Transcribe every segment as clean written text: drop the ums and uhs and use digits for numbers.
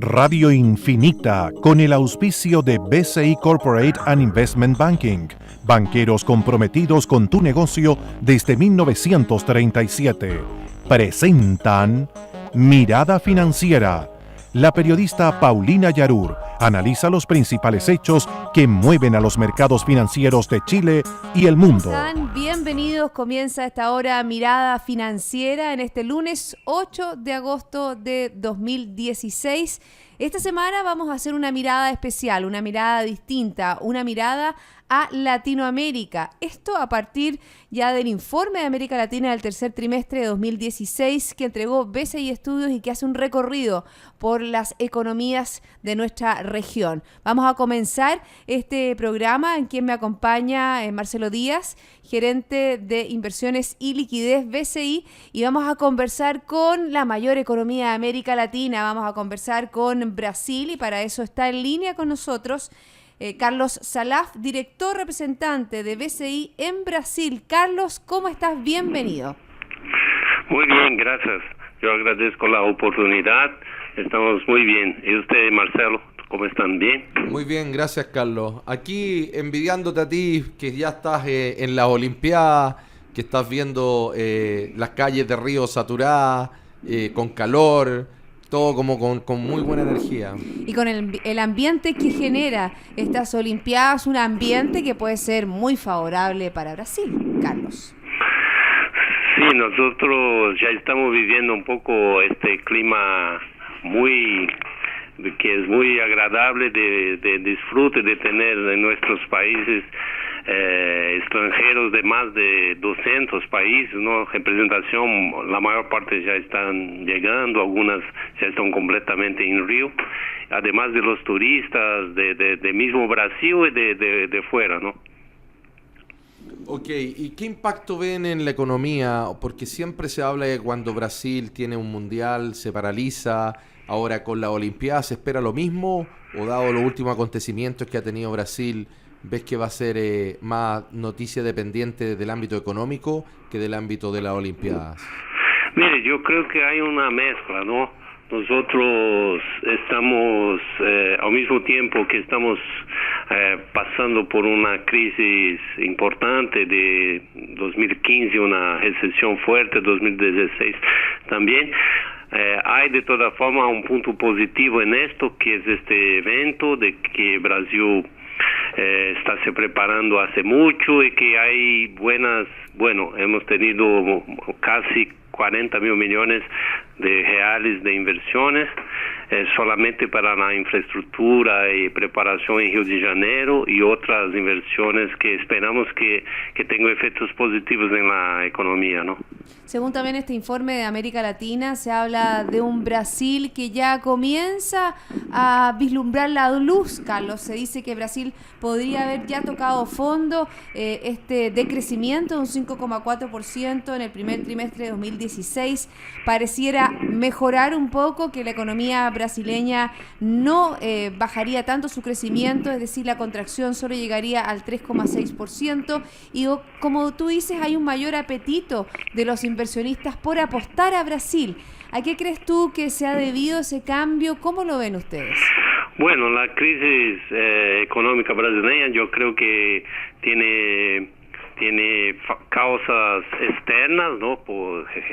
Radio Infinita, con el auspicio de BCI Corporate and Investment Banking, banqueros comprometidos con tu negocio desde 1937, presentan Mirada Financiera. La periodista Paulina Yarur analiza los principales hechos que mueven a los mercados financieros de Chile y el mundo. ¿Están? Bienvenidos, comienza esta hora Mirada Financiera en este lunes 8 de agosto de 2016. Esta semana vamos a hacer una mirada especial, una mirada distinta, una mirada a Latinoamérica. Esto a partir ya del informe de América Latina del tercer trimestre de 2016 que entregó BCI Estudios y que hace un recorrido por las economías de nuestra región. Vamos a comenzar este programa en quien me acompaña Marcelo Díaz, gerente de inversiones y liquidez BCI, y vamos a conversar con la mayor economía de América Latina. Vamos a conversar con Brasil y para eso está en línea con nosotros Carlos Salaf, director representante de BCI en Brasil. Carlos, ¿cómo estás? Bienvenido. Muy bien, gracias. Yo agradezco la oportunidad. Estamos muy bien. ¿Y usted, Marcelo, cómo están? ¿Bien? Muy bien, gracias, Carlos. Aquí envidiándote a ti, que ya estás en las Olimpiadas, que estás viendo las calles de Río saturadas, con calor, todo como con muy buena energía. Y con el ambiente que genera estas Olimpiadas, un ambiente que puede ser muy favorable para Brasil, Carlos. Sí, nosotros ya estamos viviendo un poco este clima que es muy agradable de disfrute de tener en nuestros países extranjeros de más de 200 países, ¿no? Representación, la mayor parte ya están llegando, algunas ya están completamente en Río, además de los turistas de mismo Brasil y de fuera, ¿no? Ok, ¿y qué impacto ven en la economía? Porque siempre se habla de cuando Brasil tiene un mundial, se paraliza. Ahora con la Olimpiada, ¿se espera lo mismo? ¿O dado los últimos acontecimientos que ha tenido Brasil, ves que va a ser más noticia dependiente del ámbito económico que del ámbito de las Olimpiadas? Mire, yo creo que hay una mezcla, ¿no? Nosotros estamos, al mismo tiempo que estamos pasando por una crisis importante de 2015, una recesión fuerte, 2016 también, hay de toda forma un punto positivo en esto, que es este evento de que Brasil está se preparando hace mucho y que hay hemos tenido casi 40 mil millones de reales de inversiones solamente para la infraestructura y preparación en Río de Janeiro y otras inversiones que esperamos que tengan efectos positivos en la economía, ¿no? Según también este informe de América Latina, se habla de un Brasil que ya comienza a vislumbrar la luz, Carlos. Se dice que Brasil podría haber ya tocado fondo, este decrecimiento de un 5,4% en el primer trimestre de 2016. Pareciera mejorar un poco, que la economía brasileña no bajaría tanto su crecimiento, es decir, la contracción solo llegaría al 3,6%. Y como tú dices, hay un mayor apetito de los inversionistas por apostar a Brasil. ¿A qué crees tú que se ha debido ese cambio? ¿Cómo lo ven ustedes? Bueno, la crisis económica brasileña yo creo que tiene causas externas, ¿no?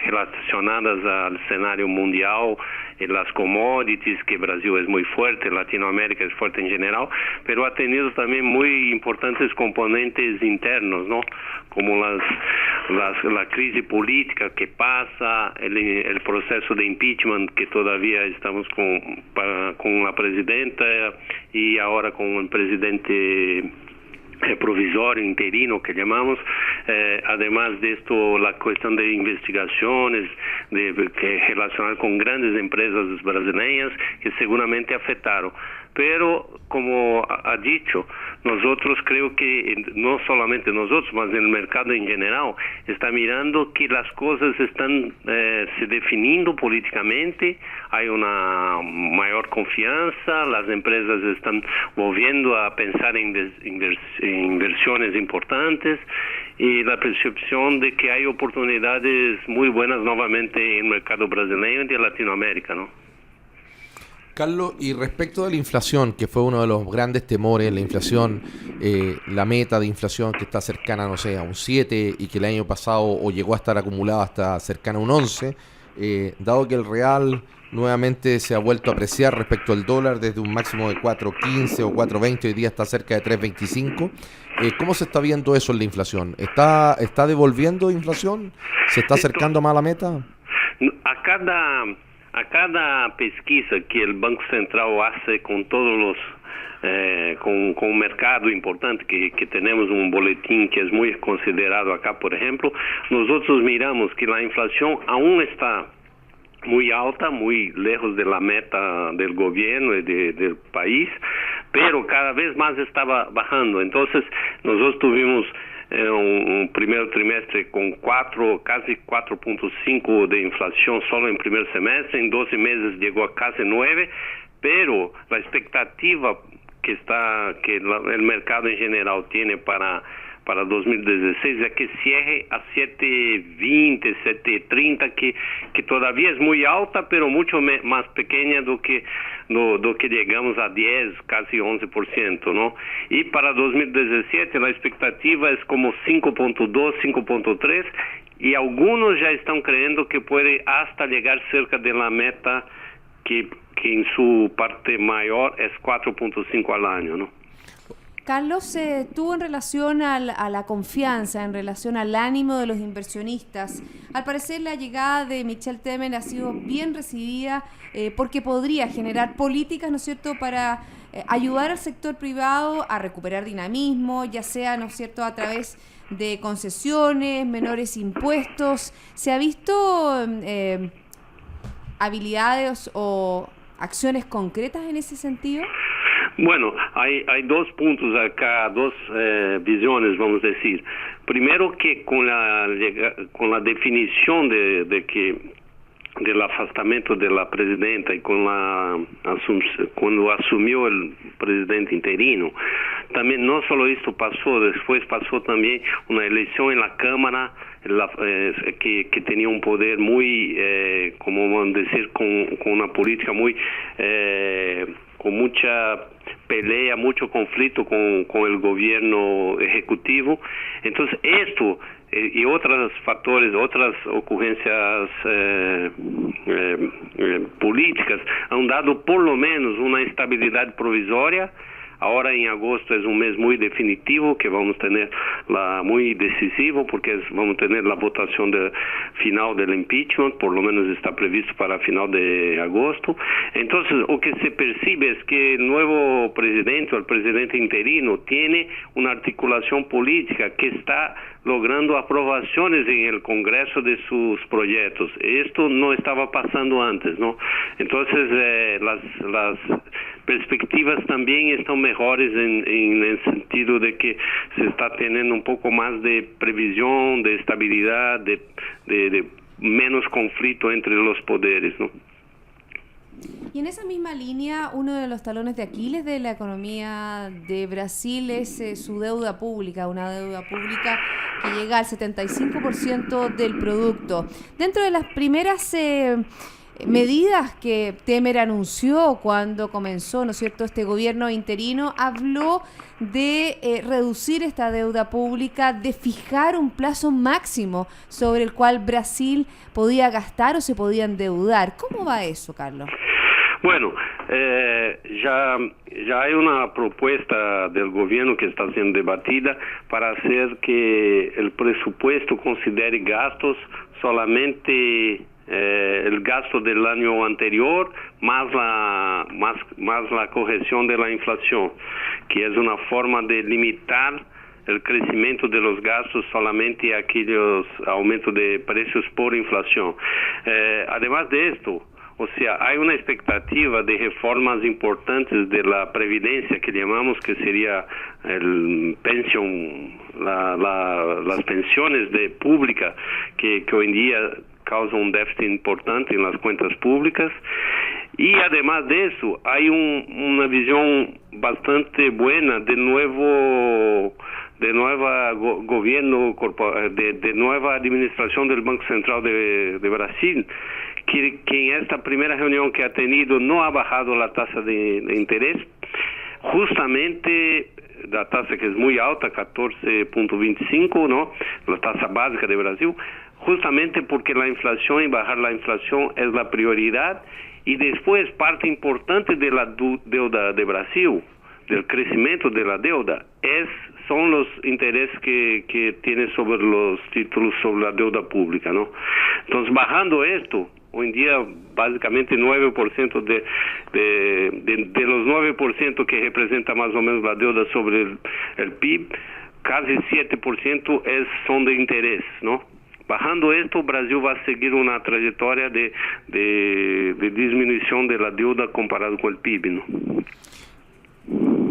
Relacionadas al escenario mundial, las commodities, que Brasil es muy fuerte, Latinoamérica es fuerte en general, pero ha tenido también muy importantes componentes internos, ¿no? Como la crisis política que pasa, el proceso de impeachment que todavía estamos con la presidenta y ahora con el presidente provisorio, interino, que llamamos. Además de esto, la cuestión de investigaciones que relacionar con grandes empresas brasileñas que seguramente afectaron. Pero, como ha dicho, nosotros creo que, no solamente nosotros, mas el mercado en general, está mirando que las cosas están se definiendo políticamente, hay una mayor confianza, las empresas están volviendo a pensar en inversiones importantes y la percepción de que hay oportunidades muy buenas nuevamente en el mercado brasileño y de Latinoamérica, ¿no? Carlos, y respecto de la inflación, que fue uno de los grandes temores, la inflación, la meta de inflación que está cercana, no sé, a un 7 y que el año pasado o llegó a estar acumulada hasta cercana a un 11, dado que el real nuevamente se ha vuelto a apreciar respecto al dólar desde un máximo de 4.15 o 4.20, hoy día está cerca de 3.25. ¿Cómo se está viendo eso en la inflación? ¿Está devolviendo inflación? ¿Se está acercando más a la meta? A cada pesquisa que el Banco Central hace con todos los con un mercado importante que tenemos un boletín que es muy considerado acá, por ejemplo, nosotros miramos que la inflación aún está muy alta, muy lejos de la meta del gobierno y del país, pero cada vez más estaba bajando. Entonces nosotros tuvimos un primer trimestre con casi 4.5 de inflación solo en primer semestre, en 12 meses llegó a casi 9, pero la expectativa que el mercado en general tiene para 2016 es que cierre a 7.20, 7.30, que todavía es muy alta, pero mucho más pequeña do que llegamos a 10, casi 11%, ¿no? Y para 2017 la expectativa es como 5.2, 5.3, y algunos ya están creyendo que puede hasta llegar cerca de la meta que en su parte mayor es 4.5 al año, ¿no? Carlos, tú en relación a la confianza, en relación al ánimo de los inversionistas, al parecer la llegada de Michel Temer ha sido bien recibida porque podría generar políticas, ¿no es cierto?, para ayudar al sector privado a recuperar dinamismo, ya sea, ¿no es cierto?, a través de concesiones, menores impuestos. ¿Se ha visto habilidades o acciones concretas en ese sentido? Bueno, hay dos puntos acá, dos visiones, vamos a decir. Primero, que con la definición del afastamento de la presidenta y cuando asumió el presidente interino, también no solo esto pasó, después pasó también una elección en la Cámara que tenía un poder muy, como vamos a decir, con una política muy con mucha pelea, mucho conflicto con el gobierno ejecutivo. Entonces esto y otros factores, otras ocurrencias políticas han dado por lo menos una estabilidad provisoria. Ahora en agosto es un mes muy definitivo, que vamos a tener muy decisivo, porque vamos a tener la votación final del impeachment, por lo menos está previsto para final de agosto. Entonces, lo que se percibe es que el nuevo presidente, o el presidente interino, tiene una articulación política que está logrando aprobaciones en el Congreso de sus proyectos. Esto no estaba pasando antes, ¿no? Entonces, las perspectivas también están mejores en el sentido de que se está teniendo un poco más de previsión, de estabilidad, de menos conflicto entre los poderes, ¿no? Y en esa misma línea, uno de los talones de Aquiles de la economía de Brasil es su deuda pública, una deuda pública que llega al 75% del producto. Dentro de las primeras medidas que Temer anunció cuando comenzó, ¿no es cierto?, este gobierno interino, habló de reducir esta deuda pública, de fijar un plazo máximo sobre el cual Brasil podía gastar o se podía endeudar. ¿Cómo va eso, Carlos? Bueno, ya hay una propuesta del gobierno que está siendo debatida para hacer que el presupuesto considere gastos solamente el gasto del año anterior más la corrección de la inflación, que es una forma de limitar el crecimiento de los gastos solamente a aquellos aumentos de precios por inflación. Además de esto, o sea, hay una expectativa de reformas importantes de la previdencia, que llamamos, que sería las pensiones públicas, que hoy en día causan un déficit importante en las cuentas públicas. Y además de eso, hay una visión bastante buena de nueva gobierno, de nueva administración del Banco Central de Brasil, que en esta primera reunión que ha tenido no ha bajado la tasa de interés, justamente la tasa que es muy alta, 14.25, ¿no? La tasa básica de Brasil, justamente porque la inflación y bajar la inflación es la prioridad, y después parte importante de la deuda de Brasil, del crecimiento de la deuda, son los intereses que tiene sobre los títulos sobre la deuda pública, ¿no? Entonces, bajando esto, hoy en día básicamente 9% de los 9% que representa más o menos la deuda sobre el PIB, casi 7% son de interés, ¿no? Bajando esto, Brasil va a seguir una trayectoria de disminución de la deuda comparado con el PIB, ¿no?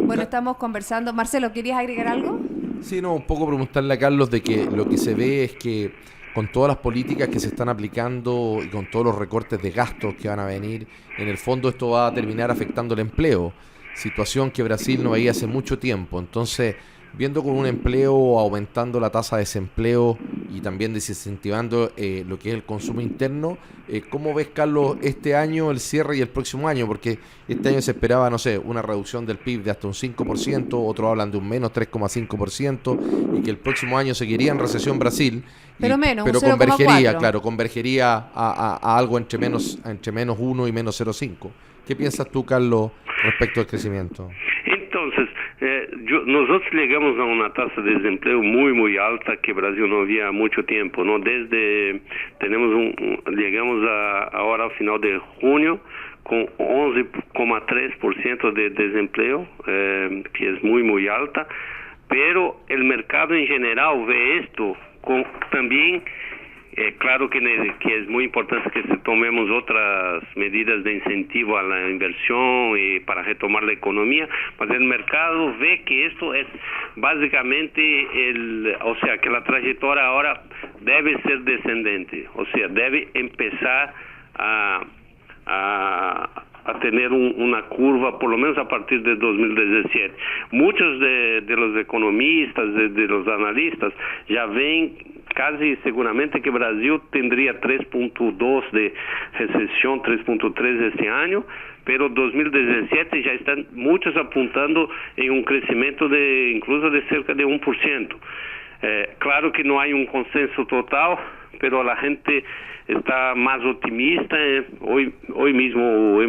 Bueno, estamos conversando. Marcelo, ¿querías agregar algo? Sí, no, un poco preguntarle a Carlos de que lo que se ve es que con todas las políticas que se están aplicando y con todos los recortes de gastos que van a venir, en el fondo esto va a terminar afectando el empleo, situación que Brasil no veía hace mucho tiempo. Entonces, viendo con un empleo aumentando la tasa de desempleo y también desincentivando lo que es el consumo interno, ¿cómo ves, Carlos, este año, el cierre y el próximo año? Porque este año se esperaba, no sé, una reducción del PIB de hasta un 5%, otros hablan de un menos 3,5%, y que el próximo año seguiría en recesión Brasil, pero convergería, claro, convergería a algo entre menos 1 y menos 0,5. ¿Qué piensas tú, Carlos, respecto al crecimiento? Entonces, nosotros llegamos a una tasa de desempleo muy alta que Brasil no había mucho tiempo, ¿no? Llegamos ahora al final de junio con 11,3% de desempleo, que es muy alta, pero el mercado en general ve esto también. Claro que es muy importante que se tomemos otras medidas de incentivo a la inversión y para retomar la economía, pero el mercado ve que esto es básicamente que la trayectoria ahora debe ser descendente, o sea, debe empezar a tener una curva, por lo menos a partir de 2017. Muchos de los economistas, de los analistas, ya ven casi seguramente que Brasil tendría 3.2 de recesión, 3.3 este año, pero 2017 ya están muchos apuntando en un crecimiento incluso de cerca de 1%. Claro que no hay un consenso total, pero la gente está más optimista. Hoy mismo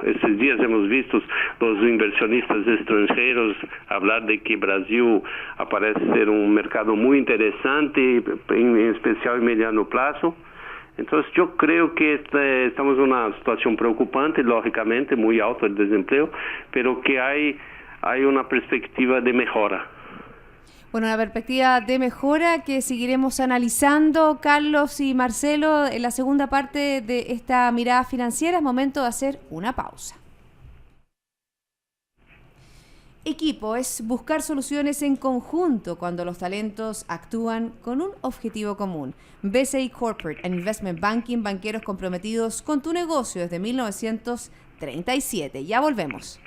estos días hemos visto los inversionistas extranjeros hablar de que Brasil aparece ser un mercado muy interesante, en especial en mediano plazo. Entonces yo creo que estamos en una situación preocupante, lógicamente muy alto el desempleo, pero que hay una perspectiva de mejora. Bueno, una perspectiva de mejora que seguiremos analizando, Carlos y Marcelo, en la segunda parte de esta mirada financiera. Es momento de hacer una pausa. Equipo es buscar soluciones en conjunto cuando los talentos actúan con un objetivo común. BCI Corporate and Investment Banking, banqueros comprometidos con tu negocio desde 1937. Ya volvemos.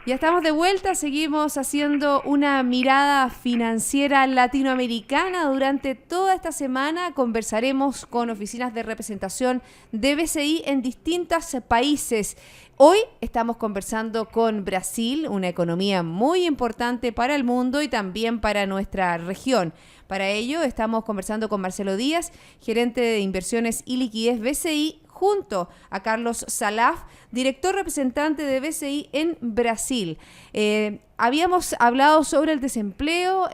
Ya estamos de vuelta, seguimos haciendo una mirada financiera latinoamericana. Durante toda esta semana conversaremos con oficinas de representación de BCI en distintos países. Hoy estamos conversando con Brasil, una economía muy importante para el mundo y también para nuestra región. Para ello estamos conversando con Marcelo Díaz, gerente de inversiones y liquidez BCI, junto a Carlos Salaf, director representante de BCI en Brasil. Habíamos hablado sobre el desempleo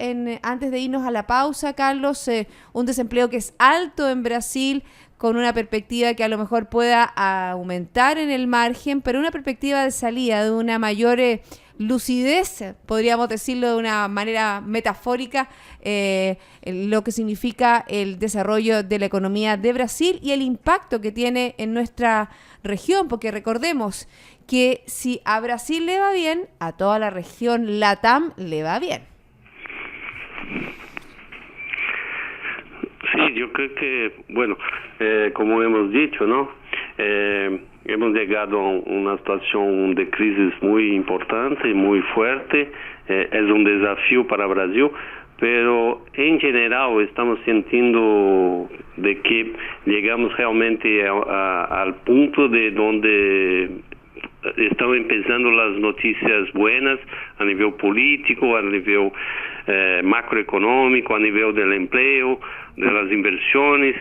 antes de irnos a la pausa, Carlos, un desempleo que es alto en Brasil, con una perspectiva que a lo mejor pueda aumentar en el margen, pero una perspectiva de salida, de una mayor lucidez, podríamos decirlo de una manera metafórica, lo que significa el desarrollo de la economía de Brasil y el impacto que tiene en nuestra región, porque recordemos que si a Brasil le va bien, a toda la región LATAM le va bien. Sí, yo creo que, bueno, como hemos dicho, ¿no? Hemos llegado a una situación de crisis muy importante, muy fuerte, es un desafío para Brasil, pero en general estamos sintiendo de que llegamos realmente al punto de donde estão empezando las noticias buenas a nivel político, a nivel macroeconómico, a nivel del empleo, de las inversiones,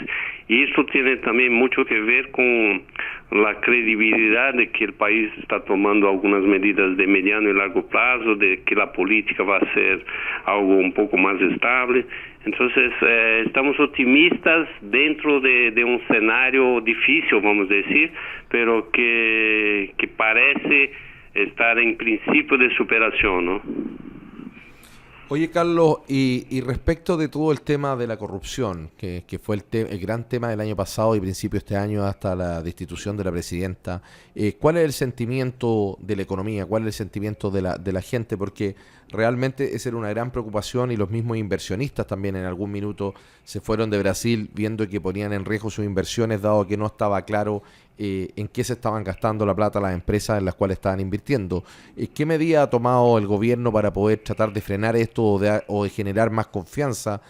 y esto tiene también mucho que ver con la credibilidad de que el país está tomando algunas medidas de mediano y largo plazo, de que la política va a ser algo un poco más estable. Entonces, estamos optimistas dentro de un escenario difícil, vamos a decir, pero que parece estar en principio de superación, ¿no? Oye, Carlos, y respecto de todo el tema de la corrupción, que fue el gran tema del año pasado y principio de este año hasta la destitución de la presidenta, ¿cuál es el sentimiento de la economía? ¿Cuál es el sentimiento de la gente? Porque realmente esa era una gran preocupación y los mismos inversionistas también en algún minuto se fueron de Brasil viendo que ponían en riesgo sus inversiones, dado que no estaba claro en qué se estaban gastando la plata las empresas en las cuales estaban invirtiendo. ¿Qué medida ha tomado el gobierno para poder tratar de frenar esto o de generar más confianza,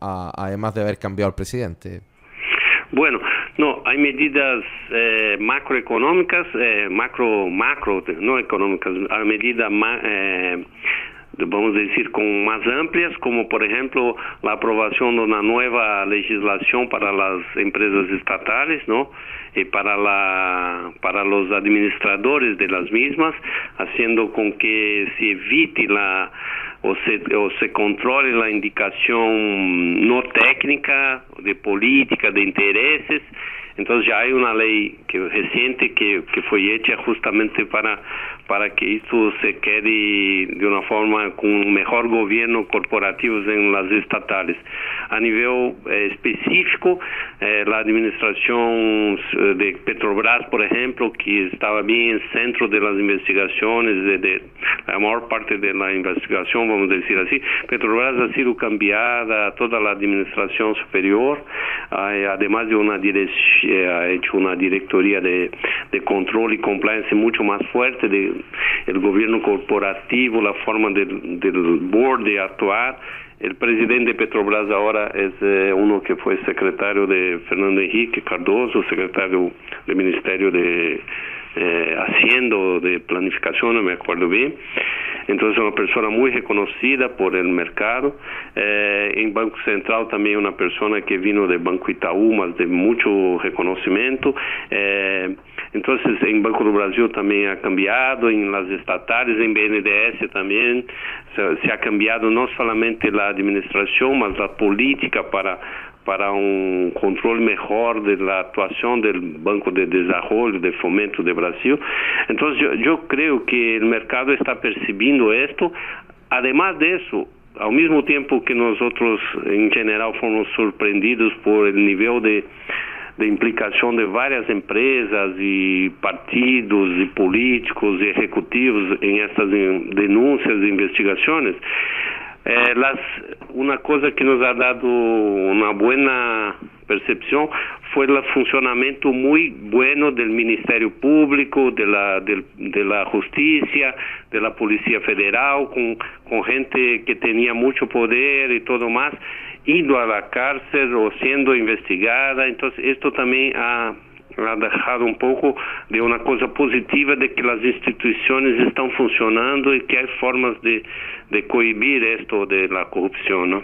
además de haber cambiado al presidente? Bueno, no, hay medidas macroeconómicas, macro, no económicas, hay medidas vamos a decir, con más amplias, como por ejemplo la aprobación de una nueva legislación para las empresas estatales, ¿no? Y para los administradores de las mismas, haciendo con que se evite o se controle la indicación no técnica de política, de intereses. Entonces ya hay una ley reciente que fue hecha justamente para que esto se quede de una forma con un mejor gobierno corporativo en las estatales. A nivel específico, la administración de Petrobras, por ejemplo, que estaba bien en centro de las investigaciones, de la mayor parte de la investigación, vamos a decir así, Petrobras ha sido cambiada a toda la administración superior, además de ha hecho una directoría de control y compliance mucho más fuerte, el gobierno corporativo, la forma del board de actuar. El presidente de Petrobras ahora es uno que fue secretario de Fernando Henrique Cardoso, secretario del Ministerio de Hacienda, de Planificación, no me acuerdo bien. Entonces, una persona muy reconocida por el mercado. En Banco Central también una persona que vino del Banco Itaú, más de mucho reconocimiento. Entonces, en Banco do Brasil también ha cambiado, en las estatales, en BNDES también se ha cambiado no solamente la administración, mas la política para un control mejor de la actuación del Banco de Desarrollo, de Fomento de Brasil. Entonces, yo creo que el mercado está percibiendo esto. Además de eso, al mismo tiempo que nosotros en general fuimos sorprendidos por el nivel de implicación de varias empresas y partidos y políticos y ejecutivos en estas denuncias e investigaciones, una cosa que nos ha dado una buena percepción fue el funcionamiento muy bueno del Ministerio Público, de la Justicia, de la Policía Federal, con gente que tenía mucho poder y todo más, indo a la cárcel o siendo investigada. Entonces esto también ha dejado un poco de una cosa positiva de que las instituciones están funcionando y que hay formas de cohibir esto de la corrupción, ¿no?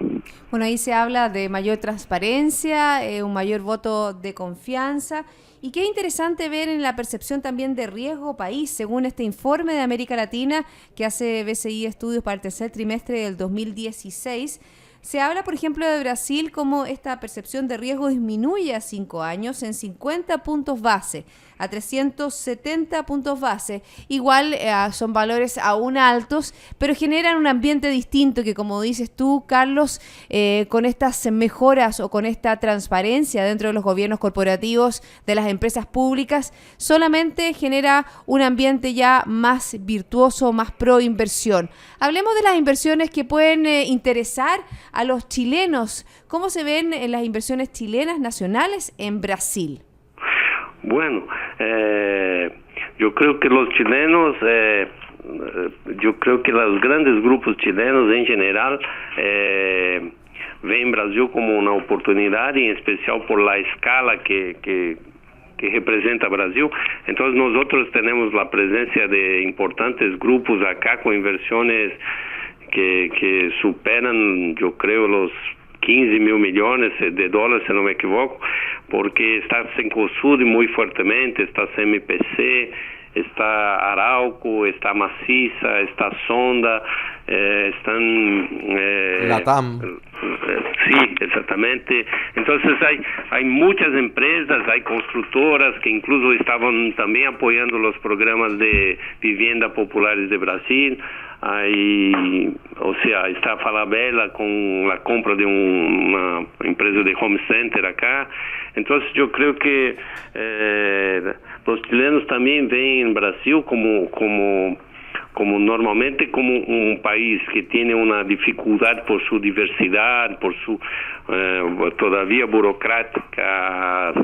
Bueno, ahí se habla de mayor transparencia, un mayor voto de confianza. Y qué interesante ver en la percepción también de riesgo país, según este informe de América Latina que hace BCI Estudios para el tercer trimestre del 2016. Se habla, por ejemplo, de Brasil, como esta percepción de riesgo disminuye a 5 años en 50 puntos base, a 370 puntos base. Igual son valores aún altos, pero generan un ambiente distinto que, como dices tú, Carlos, con estas mejoras o con esta transparencia dentro de los gobiernos corporativos de las empresas públicas, solamente genera un ambiente ya más virtuoso, más pro inversión. Hablemos de las inversiones que pueden interesar a los chilenos. ¿Cómo se ven las inversiones chilenas nacionales en Brasil? Bueno, yo creo que los chilenos yo creo que los grandes grupos chilenos en general ven Brasil como una oportunidad, y en especial por la escala que representa Brasil. Entonces nosotros tenemos la presencia de importantes grupos acá con inversiones que superan, yo creo, los 15 mil millones de dólares, si no me equivoco, porque está Cencosud muy fuertemente, está CMPC, está Arauco, está Maciza, está Sonda, están... Latam. Sí, exactamente. Entonces hay muchas empresas, hay constructoras que incluso estaban también apoyando los programas de vivienda populares de Brasil. Está Falabella con la compra de una empresa de home center acá. Entonces yo creo que los chilenos también ven Brasil como normalmente como un país que tiene una dificultad por su diversidad, por su todavía burocrática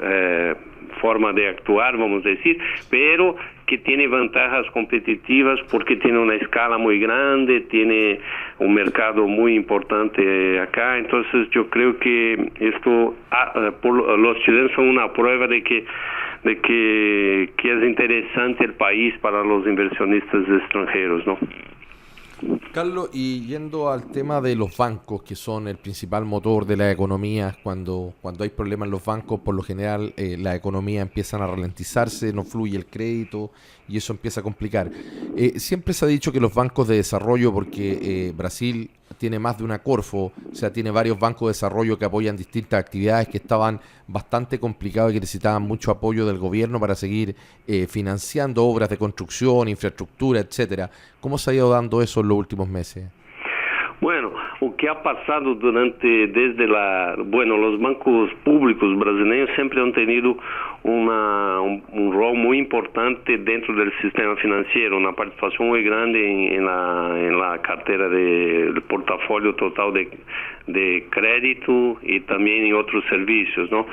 forma de actuar, vamos a decir, pero que tiene ventajas competitivas porque tiene una escala muy grande, tiene un mercado muy importante acá. Entonces yo creo que esto los chilenos son una prueba de que es interesante el país para los inversionistas extranjeros, ¿no? Carlos, y yendo al tema de los bancos, que son el principal motor de la economía, cuando hay problemas en los bancos, por lo general la economía empieza a ralentizarse, no fluye el crédito y eso empieza a complicar. Siempre se ha dicho que los bancos de desarrollo, porque Brasil tiene más de una Corfo, o sea, tiene varios bancos de desarrollo que apoyan distintas actividades que estaban bastante complicadas y que necesitaban mucho apoyo del gobierno para seguir financiando obras de construcción, infraestructura, etcétera. ¿Cómo se ha ido dando eso en los últimos meses? Bueno, o que ha pasado los bancos públicos brasileños siempre han tenido un rol muy importante dentro del sistema financiero, una participación muy grande en la cartera del portafolio total de crédito y también en otros servicios, ¿no?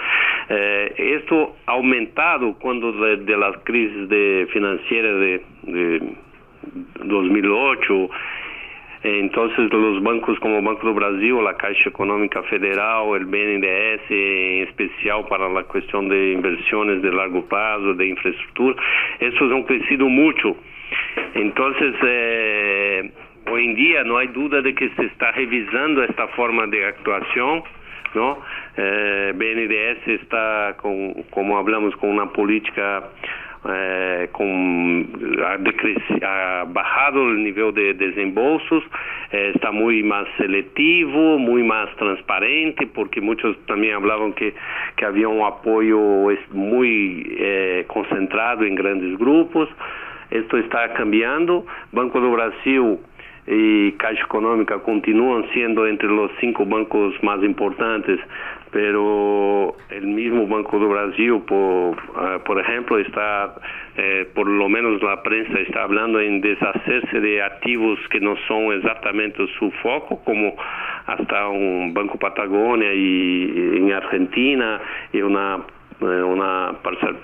Esto ha aumentado cuando de las crisis financieras de 2008. Entonces los bancos como Banco do Brasil, la Caixa Econômica Federal, el BNDES, en especial para la cuestión de inversiones de largo plazo, de infraestructura, estos han crecido mucho. Entonces, hoy en día no hay duda de que se está revisando esta forma de actuación, ¿no? BNDES está, como hablamos, con una política ha bajado el nivel de desembolsos, está muy más selectivo, muy más transparente, porque muchos también hablaban que había un apoyo muy concentrado en grandes grupos. Esto está cambiando. Banco do Brasil y Caixa Econômica continúan siendo entre los 5 bancos más importantes, pero el mismo Banco do Brasil, por ejemplo, está, por lo menos la prensa está hablando en deshacerse de activos que no son exactamente su foco, como hasta un Banco Patagonia y en Argentina y una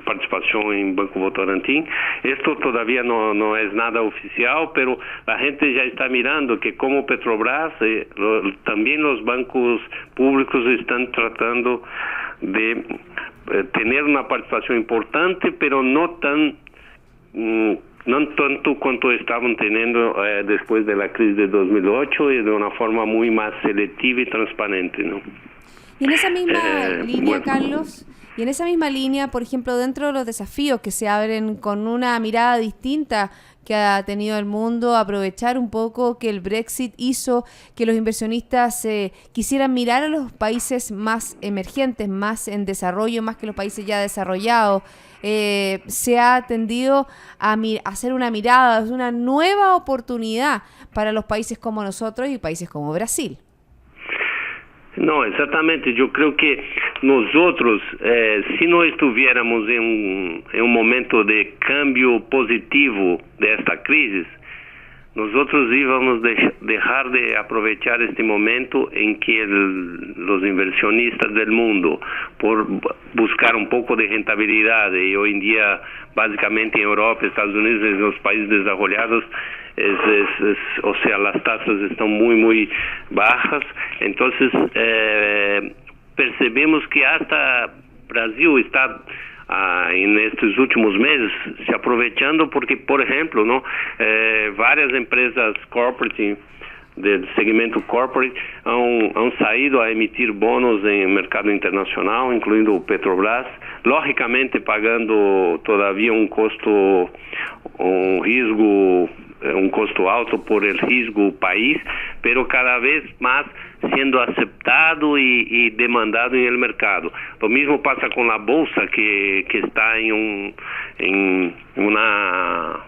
participación en Banco Votorantim. Esto todavía no es nada oficial, pero la gente ya está mirando que como Petrobras, también los bancos públicos están tratando de tener una participación importante, pero no tanto cuanto estaban teniendo después de la crisis de 2008, y de una forma muy más selectiva y transparente, ¿no? Y en esa misma línea, Carlos, y en esa misma línea, por ejemplo, dentro de los desafíos que se abren con una mirada distinta que ha tenido el mundo, aprovechar un poco que el Brexit hizo que los inversionistas quisieran mirar a los países más emergentes, más en desarrollo, más que los países ya desarrollados. Se ha tendido a hacer una mirada, una nueva oportunidad para los países como nosotros y países como Brasil. No, exactamente. Yo creo que nosotros, si no estuviéramos en un momento de cambio positivo de esta crisis, nosotros íbamos a dejar de aprovechar este momento en que los inversionistas del mundo, por buscar un poco de rentabilidad, y hoy en día básicamente en Europa, Estados Unidos y en los países desarrollados, o sea, las tasas están muy bajas. Entonces, percebemos que hasta Brasil está en estos últimos meses se aprovechando porque, por ejemplo, ¿no? Várias empresas corporate del segmento corporate han saído a emitir bonos en el mercado internacional, incluindo Petrobras, lógicamente pagando todavía un costo alto por el riesgo país, pero cada vez más siendo aceptado y demandado en el mercado. Lo mismo pasa con la bolsa, que está en una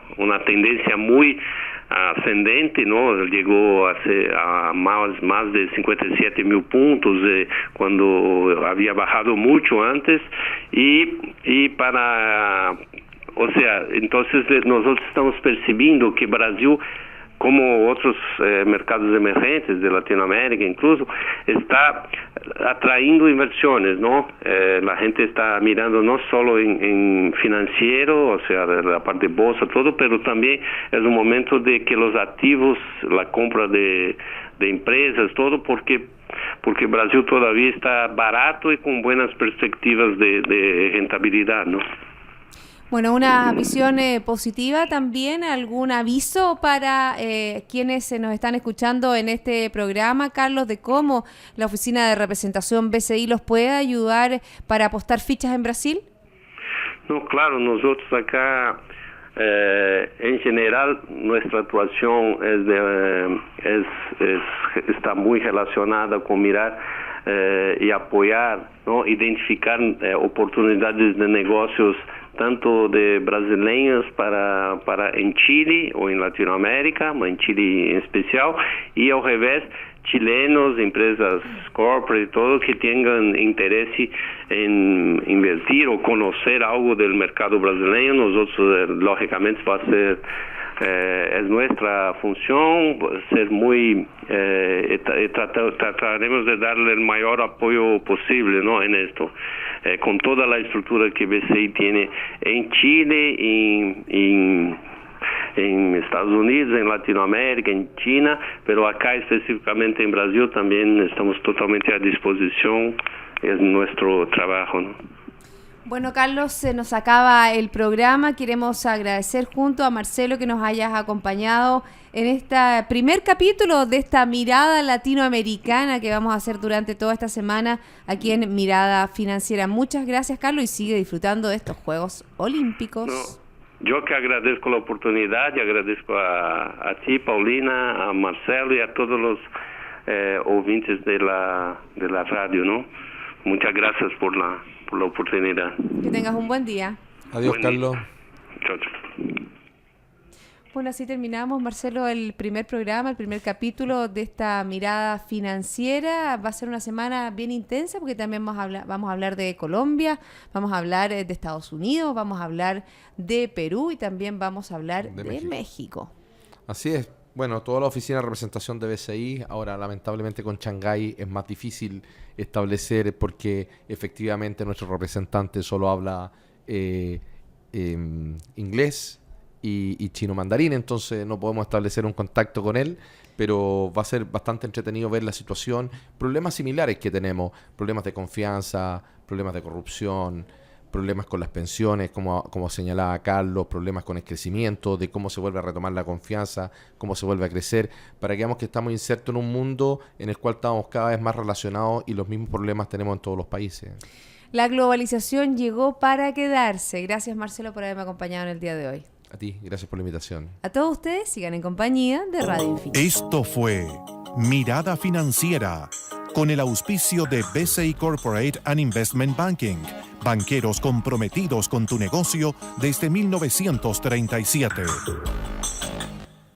tendencia muy ascendente, ¿no? Llegó a más de 57.000 puntos cuando había bajado mucho antes o sea, entonces nosotros estamos percibiendo que Brasil, como otros mercados emergentes de Latinoamérica incluso, está atrayendo inversiones, ¿no? La gente está mirando no solo en financiero, o sea, la parte de bolsa, todo, pero también es un momento de que los activos, la compra de empresas, todo, porque Brasil todavía está barato y con buenas perspectivas de rentabilidad, ¿no? Bueno, una visión positiva también. ¿Algún aviso para quienes nos están escuchando en este programa, Carlos, de cómo la Oficina de Representación BCI los puede ayudar para apostar fichas en Brasil? No, claro, nosotros acá, en general, nuestra actuación está muy relacionada con mirar y apoyar, ¿no? Identificar oportunidades de negocios tanto de brasileños para en Chile o en Latinoamérica, en Chile en especial, y al revés, chilenos, empresas corporate, todo que tengan interés en invertir o conocer algo del mercado brasileño. Nosotros, lógicamente, va a ser es nuestra función ser muy trataremos de darle el mayor apoyo posible, ¿no? En esto, con toda la estructura que BCI tiene en Chile, en Estados Unidos, en Latinoamérica, en China, pero acá específicamente en Brasil también estamos totalmente a disposición. Es nuestro trabajo, ¿no? Bueno, Carlos, se nos acaba el programa. Queremos agradecer junto a Marcelo que nos hayas acompañado en este primer capítulo de esta mirada latinoamericana que vamos a hacer durante toda esta semana aquí en Mirada Financiera. Muchas gracias, Carlos, y sigue disfrutando de estos Juegos Olímpicos. No, yo que agradezco la oportunidad y agradezco a ti, Paulina, a Marcelo y a todos los oyentes de la radio, ¿no? Muchas gracias por la oportunidad. Que tengas un buen día. Adiós, Carlos. Chao, chao. Bueno, así terminamos, Marcelo, el primer programa, el primer capítulo de esta mirada financiera. Va a ser una semana bien intensa porque también vamos a hablar de Colombia, vamos a hablar de Estados Unidos, vamos a hablar de Perú y también vamos a hablar de México. Así es. Bueno, toda la oficina de representación de BCI, ahora lamentablemente con Shanghái es más difícil establecer porque efectivamente nuestro representante solo habla inglés y chino mandarín, entonces no podemos establecer un contacto con él, pero va a ser bastante entretenido ver la situación, problemas similares que tenemos, problemas de confianza, problemas de corrupción, problemas con las pensiones, como señalaba Carlos, problemas con el crecimiento, de cómo se vuelve a retomar la confianza, cómo se vuelve a crecer, para que veamos que estamos insertos en un mundo en el cual estamos cada vez más relacionados y los mismos problemas tenemos en todos los países. La globalización llegó para quedarse. Gracias, Marcelo, por haberme acompañado en el día de hoy. A ti, gracias por la invitación. A todos ustedes, sigan en compañía de Radio Infinita. Esto fue Mirada Financiera, con el auspicio de BCI Corporate and Investment Banking, banqueros comprometidos con tu negocio desde 1937.